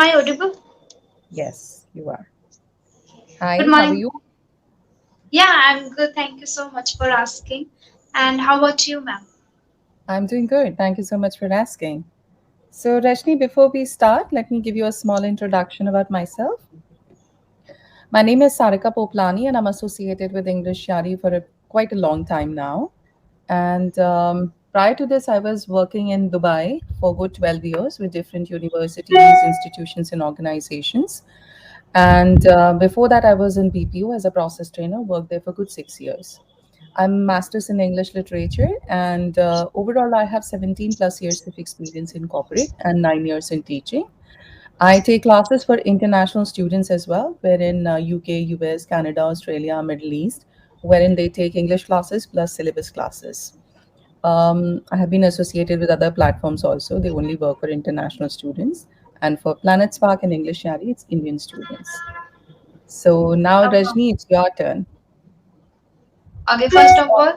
I audible? Yes, you are. Good Hi, how are morning. you? Yeah, I'm good. Thank you so much for asking. And how about you, ma'am? I'm doing good. Thank you so much for asking. So, Rashni, before we start, let me give you a small introduction about myself. My name is Sarika Poplani, and I'm associated with English Yari for quite a long time now. And prior to this, I was working in Dubai for good 12 years with different universities, institutions, and organizations. And before that, I was in BPO as a process trainer, worked there for good 6 years. I'm master's in English literature, and overall, I have 17 plus years of experience in corporate and 9 years in teaching. I take classes for international students as well, wherein UK, US, Canada, Australia, Middle East, wherein they take English classes plus syllabus classes. I have been associated with other platforms also. They only work for international students. And for Planet Spark and English Yari, it's Indian students. So now, Uh, Rajni, it's your turn. okay, first of all,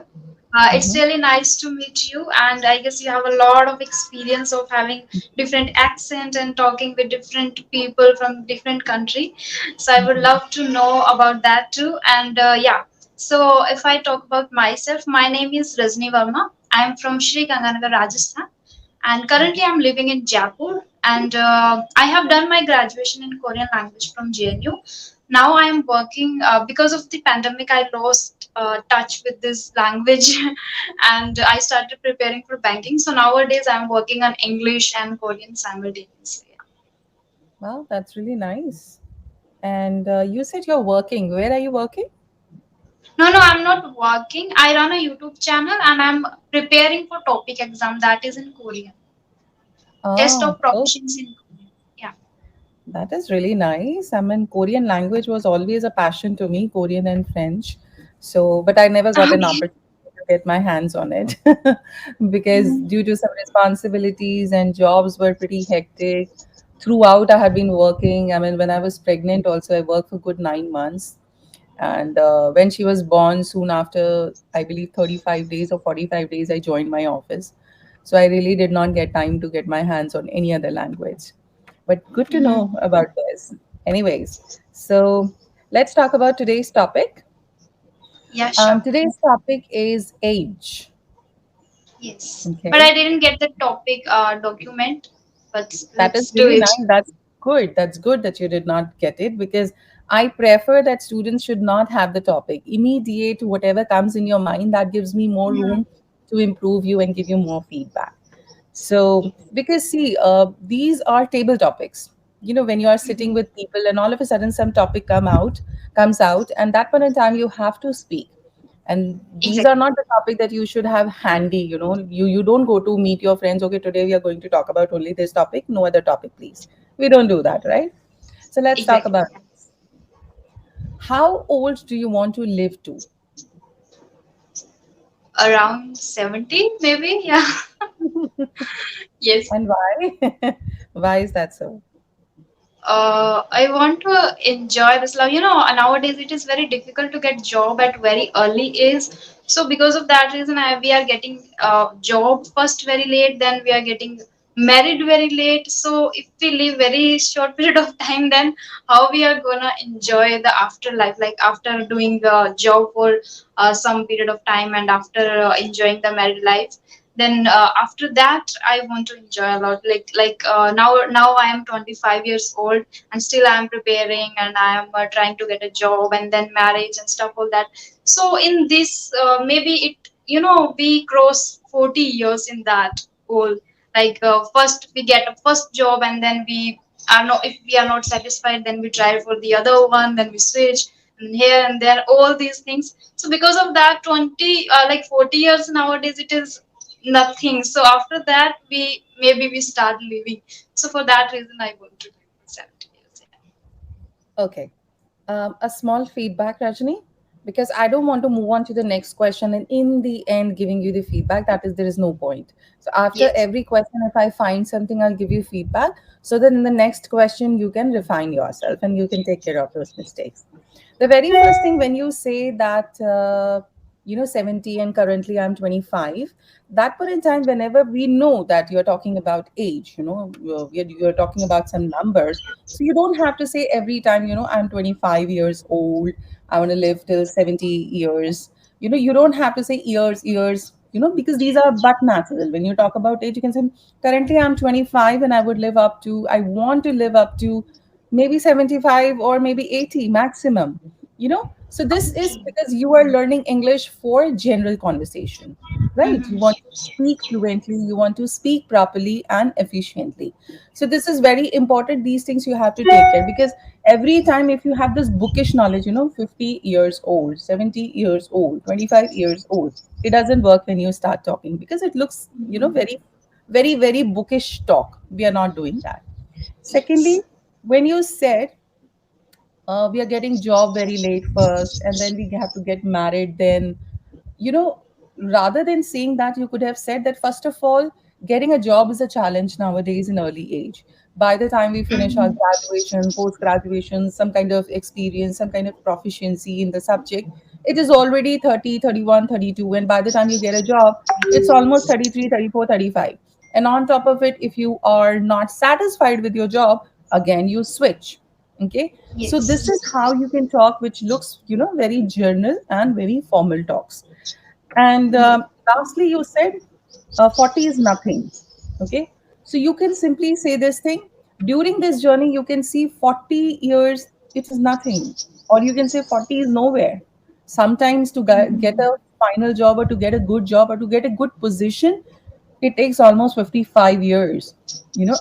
it's Mhm. really nice to meet you, and I guess you have a lot of experience of having different accent and talking with different people from different country. So I would love to know about that too. And yeah, so if I talk about myself, my name is Rajni Verma. I'm from Sri Ganganagar, Rajasthan, and currently I'm living in Jaipur. And I have done my graduation in Korean language from JNU. Now I am working because of the pandemic. I lost touch with this language, and I started preparing for banking. So nowadays I'm working on English and Korean simultaneously. Wow, that's really nice. And you said you're working. Where are you working? No, no, I'm not working. I run a YouTube channel and I'm preparing for topic exam that is in Korean. Test Ah, of oh, proficiency in Korean. Yeah. that is really nice. I mean, Korean language was always a passion to me, Korean and French. So, but I never got an Okay. opportunity to get my hands on it because Mhm. due to some responsibilities and jobs were pretty hectic. Throughout, I had been working. I mean, when I was pregnant, also, I worked for good 9 months. And when she was born, soon after, I believe 35 days or 45 days, I joined my office. So I really did not get time to get my hands on any other language. But good to Mhm. know about this. Anyways, so let's talk about today's topic. Yeah, sure. Today's topic is age. Yes. But Okay. I didn't get the topic document, but That is let's do really it. nice. That's good. That's good that you did not get it because I prefer that students should not have the topic. Immediate whatever comes in your mind, that gives me more Mhm. room to improve you and give you more feedback. So, because see, these are table topics. You know, when you are sitting Mhm. with people and all of a sudden some topic comes out, and that point in time you have to speak. And these are Exactly. not the topic that you should have handy. You don't go to meet your friends. Okay, today we are going to talk about only this topic, no other topic, please. We don't do that, right? So let's talk Exactly. about how old do you want to live to? Around 70, maybe. Yeah. Yes. And why? Why is that so? I want to enjoy this love. Nowadays it is very difficult to get job at very early age. So because of that reason, we are getting job first very late, then we are getting married very late. So if we live very short period of time, then how we are gonna enjoy the afterlife? Like after doing the job for some period of time and after enjoying the married life, then after that I want to enjoy a lot, now I am 25 years old and still I am preparing and I am trying to get a job and then marriage and stuff all that. So in this maybe it, we cross 40 years in that goal. First we get a first job and then we are not, if we are not satisfied, then we try for the other one, then we switch and here and there, all these things. So because of that 20 like 40 years nowadays it is nothing. So after that we start living. So for that reason I want to live for 70 years. Yeah. Okay. A small feedback, Rajani, because I don't want to move on to the next question and in the end giving you the feedback. That is, there is no point. So after Yes. every question, if I find something, I'll give you feedback so that in the next question you can refine yourself and you can take care of those mistakes. The very first thing when you say that. 70 and currently I'm 25. That point in time, whenever we know that you're talking about age, you're talking about some numbers. So you don't have to say every time, I'm 25 years old, I want to live till 70 years. You don't have to say years, because these are but natural. When you talk about age, you can say, currently I'm 25 and I want to live up to maybe 75 or maybe 80 maximum. So this is Okay. because you are learning English for general conversation, right? You want to Mm-hmm. speak fluently, you want to speak properly and efficiently. So this is very important. These things you have to take care, because every time if you have this bookish knowledge, 50 years old, 70 years old, 25 years old, it doesn't work when you start talking, because it looks, very, very, very bookish talk. We are not doing that. Secondly, Yes. when you said we are getting job very late first and then we have to get married then, you know rather than saying that, you could have said that first of all, getting a job is a challenge nowadays in early age. By the time we finish our Mm-hmm. graduation, post graduation, some kind of experience, some kind of proficiency in the subject, it is already 30, 31, 32, and by the time you get a job, it's almost 33, 34, 35. And on top of it, if you are not satisfied with your job, again you switch. Okay, so this is Yes. how you can talk, which looks, very journal and very formal talks. And lastly, you said 40 is nothing. Okay. So you can simply say this thing: during this journey, you can see 40 years, it is nothing. Or you can say 40 is nowhere. Sometimes to get Mm-hmm. a final job, or to get a good job, or to get a good position, it takes almost 55 years.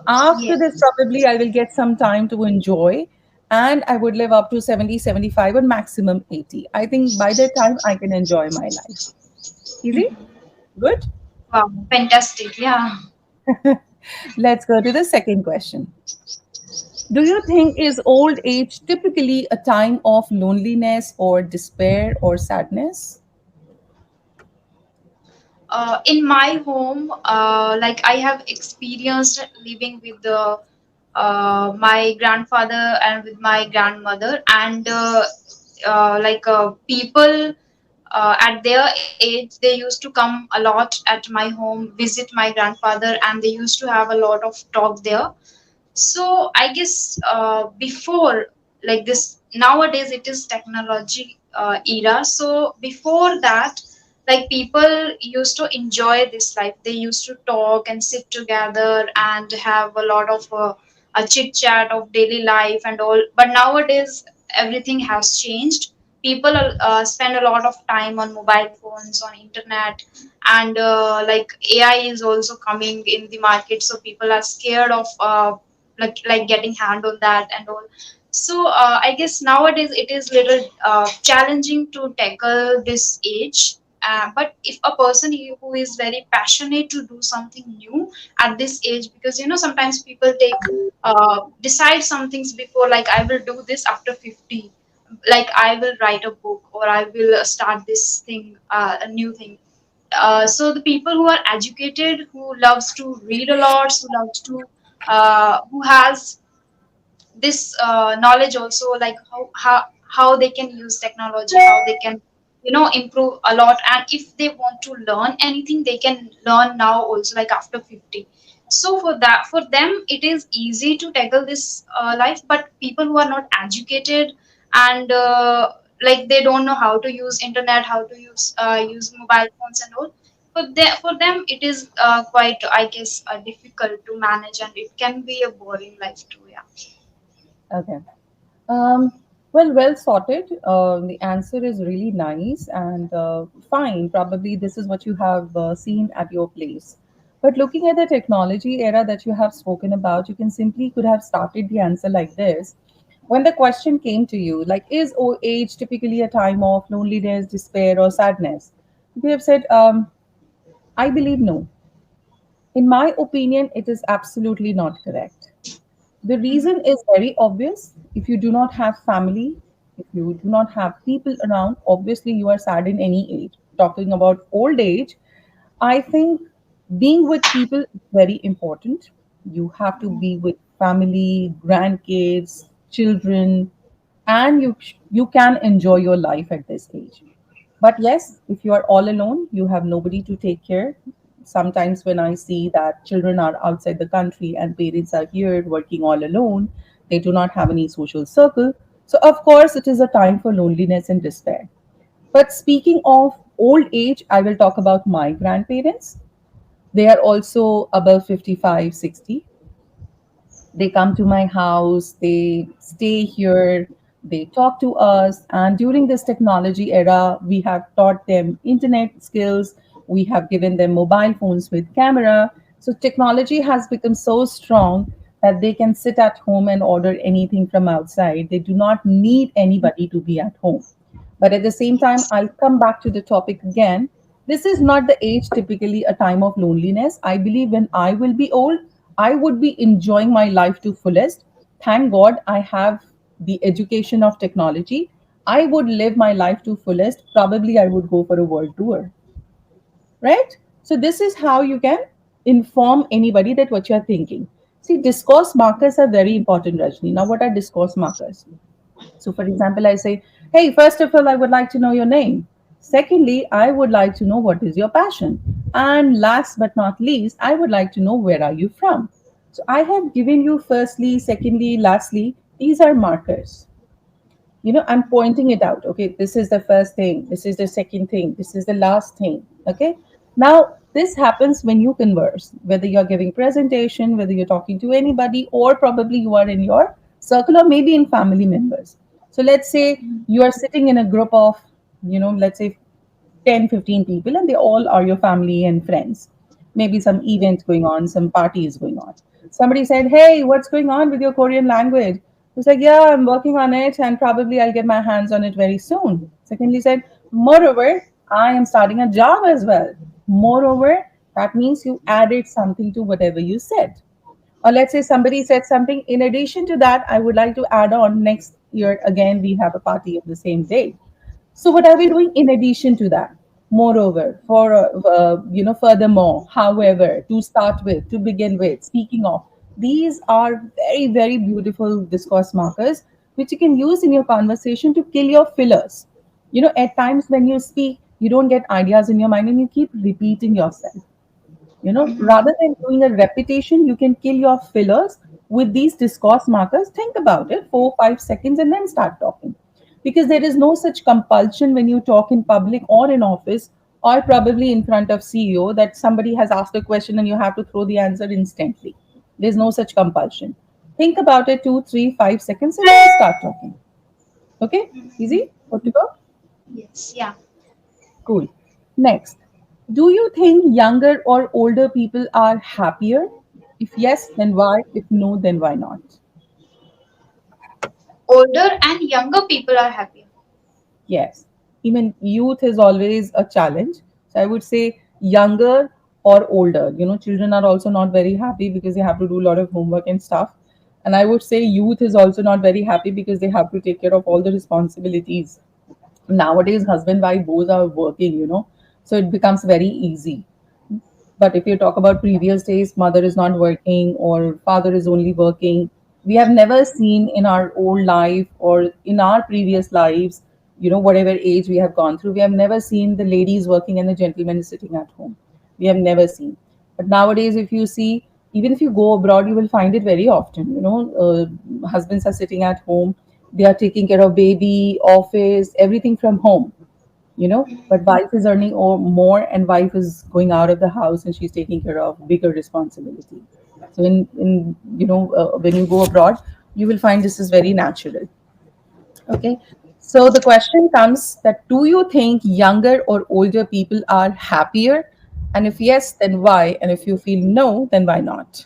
After this, Yes. probably I will get some time to enjoy, and I would live up to 70, 75, or maximum 80. I think by that time, I can enjoy my life. Easy? Good. Wow, fantastic. Yeah. Let's go to the second question. Do you think is old age typically a time of loneliness or despair or sadness? In my home, like I have experienced living with my grandfather and with my grandmother, and people at their age, they used to come a lot at my home, visit my grandfather, and they used to have a lot of talk there. So I guess before, like this, nowadays it is technology era. So before that, like people used to enjoy this life. They used to talk and sit together and have a lot of a chit chat of daily life and all. But nowadays everything has changed. People spend a lot of time on mobile phones, on internet, and like AI is also coming in the market. So people are scared of like getting hand on that and all. So I guess nowadays it is little challenging to tackle this age. But if a person who is very passionate to do something new at this age, because sometimes people take decide some things before, like I will do this after 50, like I will write a book, or I will start this thing, a new thing. So the people who are educated, who loves to read a lot, who loves to who has this knowledge also, like how they can use technology, how they can improve a lot, and if they want to learn anything, they can learn now also, like after 50. So for them it is easy to tackle this life. But people who are not educated, and like they don't know how to use internet, how to use mobile phones and all, for them it is quite, I guess, difficult to manage, and it can be a boring life too. Yeah. Okay. Um, well sorted. The answer is really nice and fine. Probably this is what you have seen at your place. But looking at the technology era that you have spoken about, you can simply could have started the answer like this. When the question came to you, like, is old age typically a time of loneliness, despair, or sadness? You have said, I believe no. In my opinion, it is absolutely not correct. The reason is very obvious. If you do not have family, if you do not have people around, obviously you are sad in any age. Talking about old age, I think being with people is very important. You have to be with family, grandkids, children, and you can enjoy your life at this age. But yes, if you are all alone, you have nobody to take care. Sometimes when I see that children are outside the country and parents are here working all alone, they do not have any social circle. So, of course, it is a time for loneliness and despair. But speaking of old age, I will talk about my grandparents. They are also above 55, 60. They come to my house, they stay here, they talk to us. And during this technology era, we have taught them internet skills, we have given them mobile phones with camera. So technology has become so strong that they can sit at home and order anything from outside. They do not need anybody to be at home. But at the same time, I'll come back to the topic again. This is not the age typically a time of loneliness. I believe when I will be old, I would be enjoying my life to fullest. Thank God I have the education of technology. I would live my life to fullest. Probably I would go for a world tour, right? So this is how you can inform anybody that what you're thinking. See, discourse markers are very important, Rajni. Now, what are discourse markers? So, for example, I say, hey, first of all, I would like to know your name. Secondly, I would like to know what is your passion. And last but not least, I would like to know where are you from. So, I have given you firstly, secondly, lastly. These are markers. I'm pointing it out. Okay, this is the first thing, this is the second thing, this is the last thing. Okay, now this happens when you converse, whether you're giving presentation, whether you're talking to anybody, or probably you are in your circle, or maybe in family members. So let's say you are sitting in a group of, let's say 10, 15 people, and they all are your family and friends. Maybe some event going on, some party is going on. Somebody said, hey, what's going on with your Korean language? It's like, yeah, I'm working on it and probably I'll get my hands on it very soon. Secondly, said, moreover, I am starting a job as well. Moreover, that means you added something to whatever you said. Or let's say somebody said something, in addition to that, I would like to add on next year again, we have a party of the same day. So what are we doing in addition to that? Moreover, furthermore, however, to start with, to begin with, speaking of, these are very, very beautiful discourse markers which you can use in your conversation to kill your fillers. At times when you speak, you don't get ideas in your mind and you keep repeating yourself. Rather than doing a repetition, you can kill your fillers with these discourse markers. Think about it, 4 5 seconds, and then start talking. Because there is no such compulsion when you talk in public or in office, or probably in front of CEO, that somebody has asked a question and you have to throw the answer instantly. There's no such compulsion. Think about it, 2 3 5 seconds, and then start talking. Okay, easy, good to go. Yes, yeah. Cool. Next, do you think younger or older people are happier? If yes, then why? If no, then why not? Older and younger people are happier. Yes. Even youth is always a challenge. So I would say younger or older. Children are also not very happy because they have to do a lot of homework and stuff. And I would say youth is also not very happy because they have to take care of all the responsibilities. Nowadays, husband, wife both are working. So it becomes very easy. But if you talk about previous days, mother is not working or father is only working. We have never seen in our old life or in our previous lives, whatever age we have gone through, we have never seen the ladies working and the gentlemen sitting at home. We have never seen. But nowadays, if you see, even if you go abroad, you will find it very often. Husbands are sitting at home, they are taking care of baby, office, everything from home. But wife is earning more, and wife is going out of the house and she's taking care of bigger responsibility. So in when you go abroad, you will find this is very natural. Okay, so the question comes that, do you think younger or older people are happier, and if yes, then why, and if you feel no, then why not?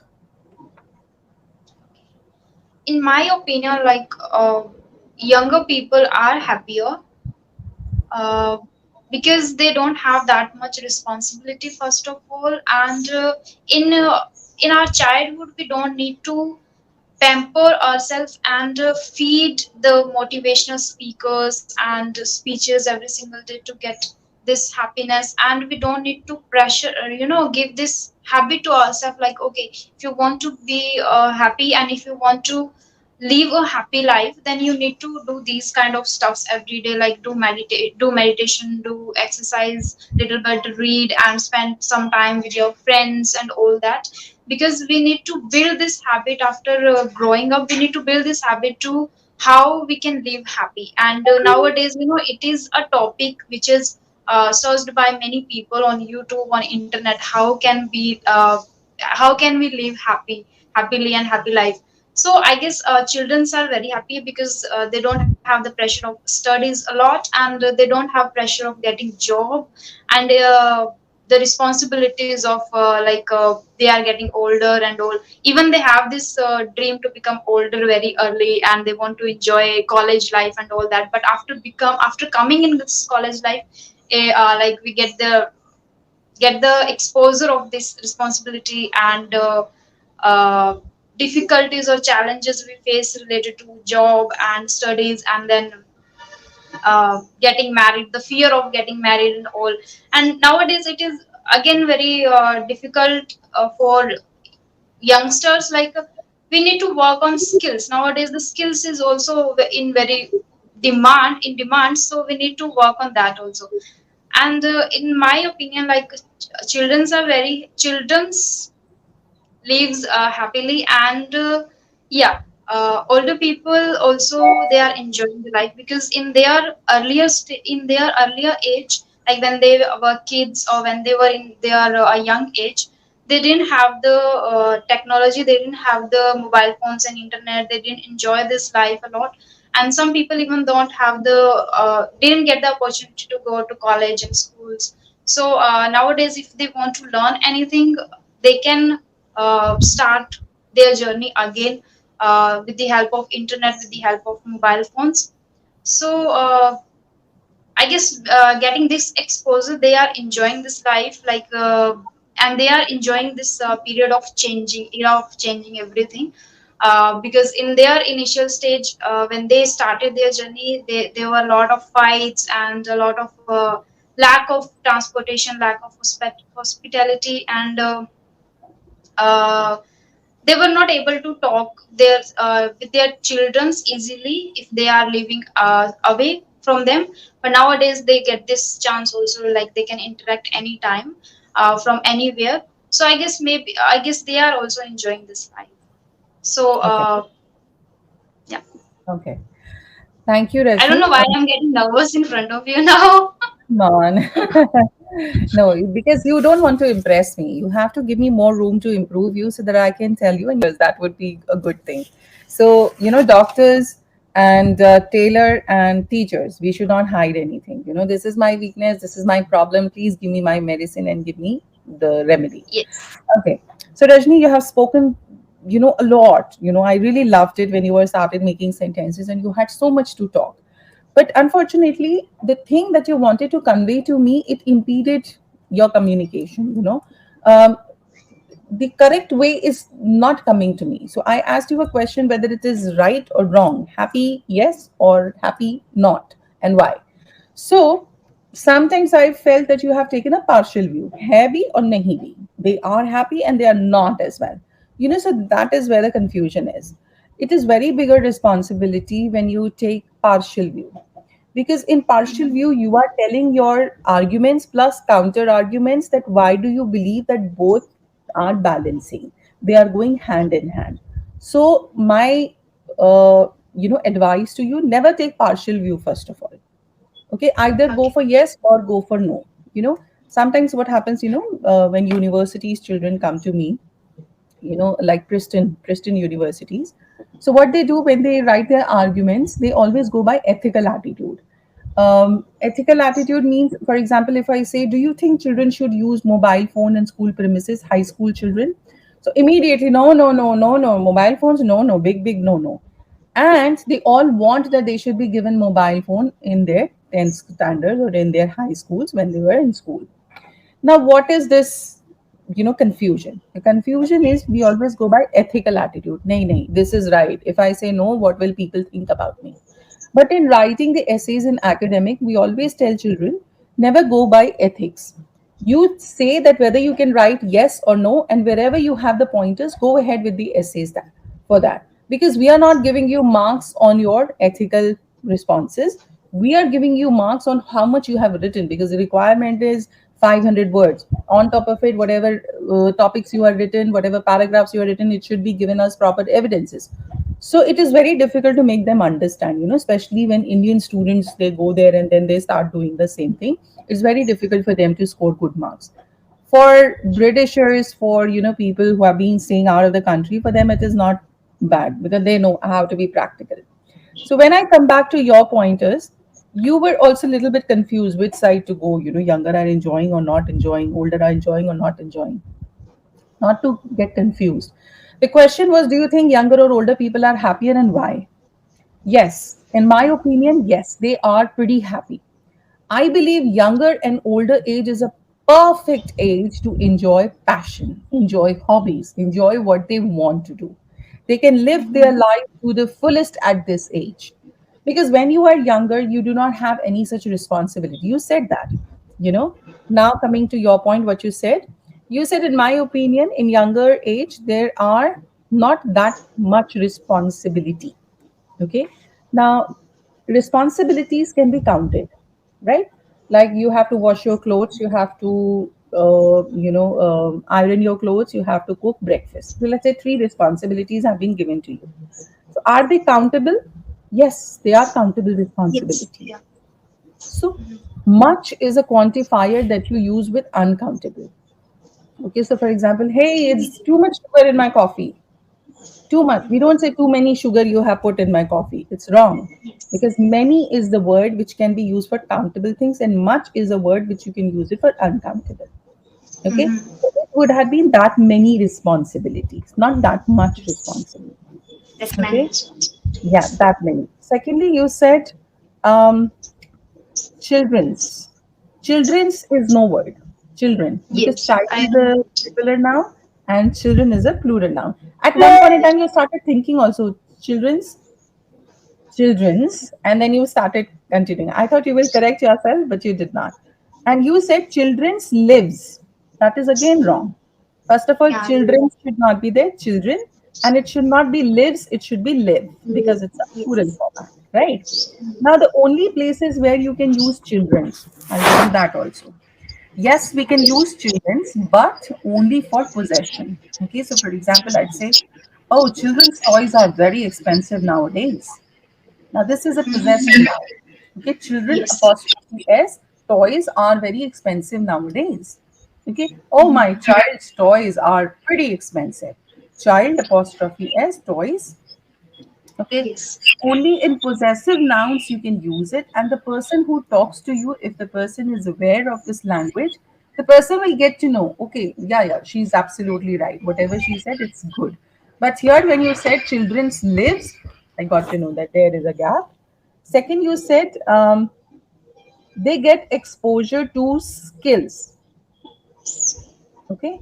In my opinion, like younger people are happier, uh, because they don't have that much responsibility first of all, and in uh, in our childhood we don't need to pamper ourselves and feed the motivational speakers and speeches every single day to get this happiness, and we don't need to pressure, give this habit to ourselves like, okay, if you want to be happy and if you want to live a happy life, then you need to do these kind of stuffs every day, like do meditation, do exercise little bit, read, and spend some time with your friends and all that. Because we need to build this habit after growing up. We need to build this habit to how we can live happy. And nowadays, it is a topic which is searched by many people on YouTube, on internet. How can we live happily and happy life? So I guess children are very happy because they don't have the pressure of studies a lot, and they don't have pressure of getting job, and the responsibilities of they are getting older and all. Even they have this dream to become older very early, and they want to enjoy college life and all that. But after coming in this college life, like we get the exposure of this responsibility, and difficulties or challenges we face related to job and studies, and then getting married, the fear of getting married and all. And nowadays it is again very difficult for youngsters. Like we need to work on skills. Nowadays the skills is also in very demand, so we need to work on that also. And in my opinion, like children's lives happily. And yeah, older people also, they are enjoying the life, because in their earlier age, like when they were kids or when they were in their young age, they didn't have the technology, they didn't have the mobile phones and internet, they didn't enjoy this life a lot. And some people even don't have the didn't get the opportunity to go to college and schools. So nowadays if they want to learn anything, they can start their journey again with the help of internet, with the help of mobile phones. So I guess getting this exposure, they are enjoying this life, and they are enjoying this period of changing, era of changing everything. Because in their initial stage, when they started their journey, there were a lot of fights and a lot of lack of transportation, lack of hospitality, and uh, they were not able to talk with their children easily if they are living away from them. But nowadays they get this chance also, like they can interact anytime from anywhere. So I guess they are also enjoying this life. So Okay. yeah, Okay. Thank you, I don't Rajni. know why I'm getting nervous in front of you now. Come on. No, because you don't want to impress me. You have to give me more room to improve you so that I can tell you, and that would be a good thing. So, doctors and tailor and teachers, we should not hide anything. This is my weakness, this is my problem. Please give me my medicine and give me the remedy. Yes. Okay. So, Rajni, you have spoken, a lot. I really loved it when you were started making sentences and you had so much to talk. But unfortunately, the thing that you wanted to convey to me, it impeded your communication. The correct way is not coming to me. So I asked you a question whether it is right or wrong, happy yes or happy not, and why. So sometimes I felt that you have taken a partial view, happy or nahi bhi. They are happy and they are not as well. So that is where the confusion is. It is very bigger responsibility when you take partial view, because in partial view you are telling your arguments plus counter arguments, that why do you believe that both are balancing, they are going hand in hand. So my advice to you, never take partial view first of all. Okay, either go Okay. for yes or go for no. Sometimes what happens, when universities children come to me, like Princeton universities. So what they do when they write their arguments, they always go by ethical attitude. Ethical attitude means, for example, if I say, do you think children should use mobile phone in school premises, high school children? So immediately, no, no, no, no, no, mobile phones, no, no, big, big, no, no. And they all want that they should be given mobile phone in their 10th standard or in their high schools when they were in school. Now, what is this, confusion? The confusion is we always go by ethical attitude. Nahi, nahi, this is right. If I say no, what will people think about me? But in writing the essays in academic, we always tell children, never go by ethics. You say that whether you can write yes or no, and wherever you have the pointers, go ahead with the essays for that. because we are not giving you marks on your ethical responses. We are giving you marks on how much you have written, because the requirement is 500 words. On top of it, whatever topics you have written, whatever paragraphs you have written, it should be given as proper evidences. So it is very difficult to make them understand, especially when Indian students, they go there and then they start doing the same thing. It's very difficult for them to score good marks. For Britishers, for people who have been staying out of the country, for them it is not bad because they know how to be practical. So when I come back to your pointers, you were also a little bit confused which side to go. Younger are enjoying or not enjoying, older are enjoying or not enjoying. Not to get confused. The question was, do you think younger or older people are happier and why? Yes, in my opinion, yes, they are pretty happy. I believe younger and older age is a perfect age to enjoy passion, enjoy hobbies, enjoy what they want to do. They can live their life to the fullest at this age. Because when you are younger, you do not have any such responsibility. You said that, you know. Now, coming to your point, what you said, in my opinion, in younger age, there are not that much responsibility. Okay. Now, responsibilities can be counted, right? Like you have to wash your clothes, you have to iron your clothes, you have to cook breakfast. So let's say three responsibilities have been given to you. So are they countable? Yes, they are countable Yes. responsibilities. Yeah. So much is a quantifier that you use with uncountable. Okay, so for example, hey, it's too much sugar in my coffee. Too much. We don't say too many sugar you have put in my coffee. It's wrong. Because many is the word which can be used for countable things, and much is a word which you can use it for uncountable. Okay? Mm-hmm. So it would have been that many responsibilities, not that much responsibility. That many Okay? responsibilities. Yeah, that many. Secondly, you said um, children's. Children's is no word. Children. Because Yes, child I is know. a singular noun and children is a plural noun. At one point in time, you started thinking also children's, and then you started continuing. I thought you will correct yourself, but you did not. And you said children's lives. That is again wrong. First of all, Yeah. children should not be there, children, and it should not be lives, it should be live because it's a plural Yes. format, right? Now, the only places where you can use children's, I'll give you that also. Yes, we can use children's, but only for possession. Okay, so for example, I'd say, oh, children's toys are very expensive nowadays. Now, this is a possessive noun. Okay, children Yes. apostrophe s toys are very expensive nowadays. Okay, oh, my child's toys are pretty expensive. Child apostrophe s toys. Okay, Yes. only in possessive nouns you can use it, and the person who talks to you, if the person is aware of this language, the person will get to know, okay, yeah, yeah, she's absolutely right. Whatever she said, it's good. But here, when you said children's lives, I got to know that there is a gap. Second, you said they get exposure to skills. Okay.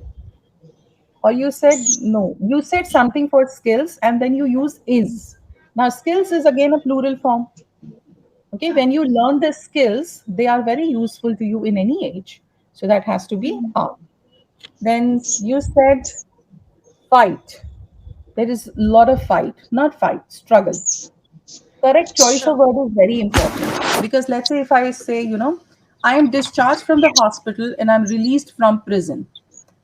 Or you said no. You said something for skills and then you use is. Now, skills is again a plural form. Okay. Yeah. When you learn the skills, they are very useful to you in any age. So that has to be are. Then you said fight. There is a lot of fight, not fight, struggle. Correct choice of Sure. word is very important, because let's say if I say, I am discharged from the hospital and I'm released from prison.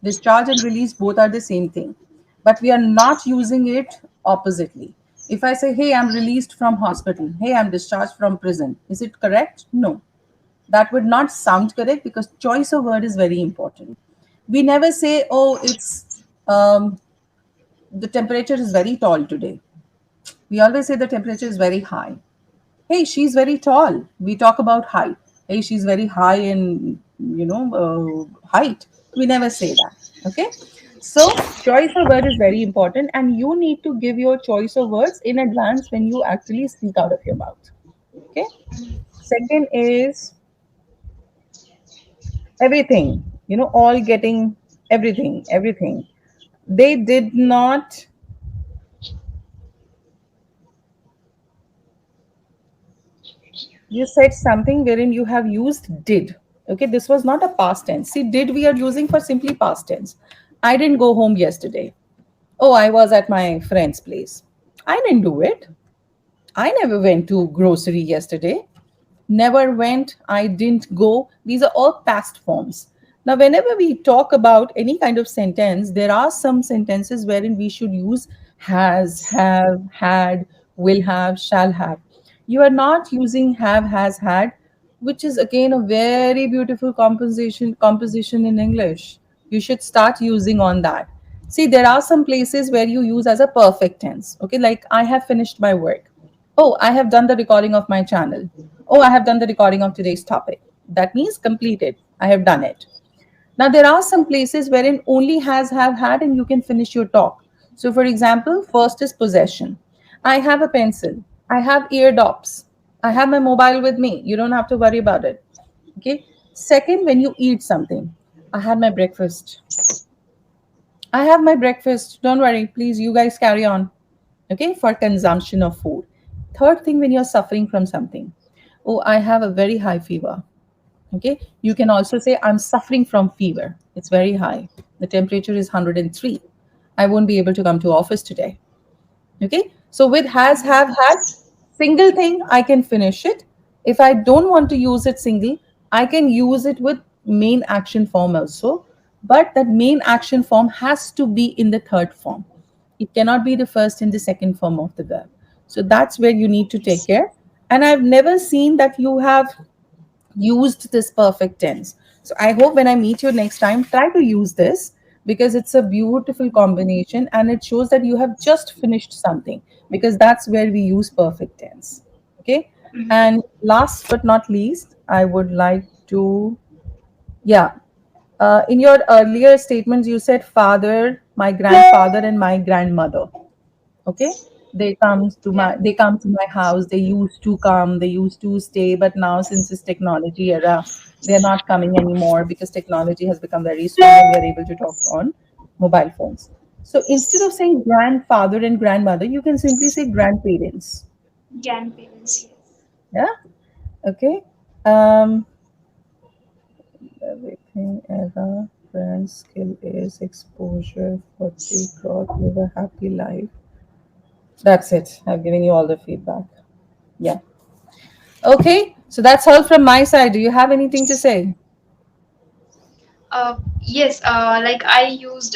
Discharge and release both are the same thing, but we are not using it oppositely. If I say, hey, I'm released from hospital, hey, I'm discharged from prison, is it correct? No, that would not sound correct, because choice of word is very important. We never say, oh, it's the temperature is very tall today. We always say the temperature is very high. Hey, she's very tall. We talk about height. Hey, she's very high in, height. We never say that. Okay. So, choice of word is very important, and you need to give your choice of words in advance when you actually speak out of your mouth. Okay. Second is everything, all getting everything, everything. They did not. You said something wherein you have used did. Okay, this was not a past tense. See, did we are using for simply past tense. I didn't go home yesterday. Oh, I was at my friend's place. I didn't do it. I never went to grocery yesterday. Never went, I didn't go. These are all past forms. Now, whenever we talk about any kind of sentence, there are some sentences wherein we should use has, have, had, will have, shall have. You are not using have, has, had, which is again a very beautiful composition in English. You should start using on that. See, there are some places where you use as a perfect tense. Okay, like I have finished my work. Oh, I have done the recording of my channel. Oh, I have done the recording of today's topic. That means completed. I have done it. Now, there are some places wherein only has, have, had, and you can finish your talk. So, for example, first is possession. I have a pencil. I have eardops. I have my mobile with me. You don't have to worry about it. Okay. Second, when you eat something, I had my breakfast. I have my breakfast. Don't worry. Please, you guys carry on. Okay. For consumption of food. Third thing, when you're suffering from something. Oh, I have a very high fever. Okay. You can also say, I'm suffering from fever. It's very high. The temperature is 103. I won't be able to come to office today. Okay. So with has, have, had, single thing, I can finish it. If I don't want to use it single, I can use it with main action form also. But that main action form has to be in the third form. It cannot be the first and the second form of the verb. So that's where you need to take care. And I've never seen that you have used this perfect tense. So I hope when I meet you next time, try to use this because it's a beautiful combination and it shows that you have just finished something because that's where we use perfect tense. Okay. And last but not least, I would like to, yeah, in your earlier statements, you said father, my grandfather, and my grandmother. Okay, Yeah. they come to my house. They used to come, they used to stay, but now since this technology era, they're not coming anymore because technology has become very strong and we are able to talk on mobile phones. So instead of saying grandfather and grandmother, you can simply say grandparents. Grandparents, yes. Yeah. Okay. um Everything era brand skill is exposure 40 growth live a happy life. That's it. I've given you all the feedback. Yeah. Okay, so that's all from my side. Do you have anything to say? Yes, like I use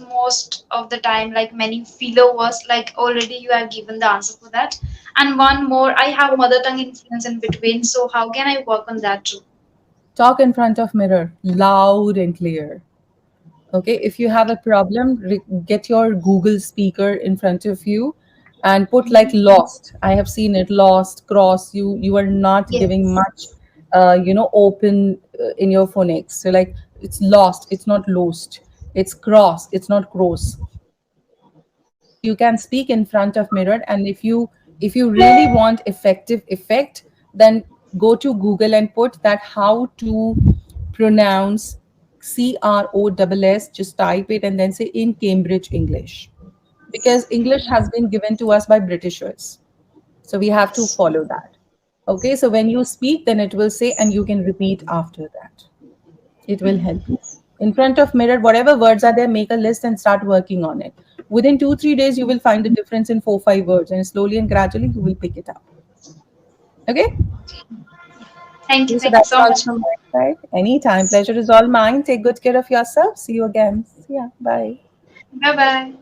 most of the time like many filler words. Like already you have given the answer for that. And one more, I have mother tongue influence in between. So how can I work on that too? Talk in front of mirror, loud and clear. Okay, if you have a Okay. problem, get your Google speaker in front of you and put like Mhm. lost. I have seen it lost, cross. You are not giving Yes. much, open in your phonics. So like it's lost. It's not lost. It's cross. It's not cross. So you can speak in front of mirror, and if you really want effective effect, then go to Google and put that how to pronounce cross. Just type it and then say in Cambridge English, because English has been given to us by Britishers, so we have to Yes. follow that. Okay, so when you speak, then it will say, and you can repeat after that. It will help you. In front of mirror, whatever words are there, make a list and start working on it. Within 2 3 days, you will find the difference in 4 5 words, and slowly and gradually you will pick it up. Okay. Thank you. Okay, so Thank you that's so all much. from my side. Anytime, pleasure is all mine. Take good care of yourself. See you again. Yeah, bye. Bye bye.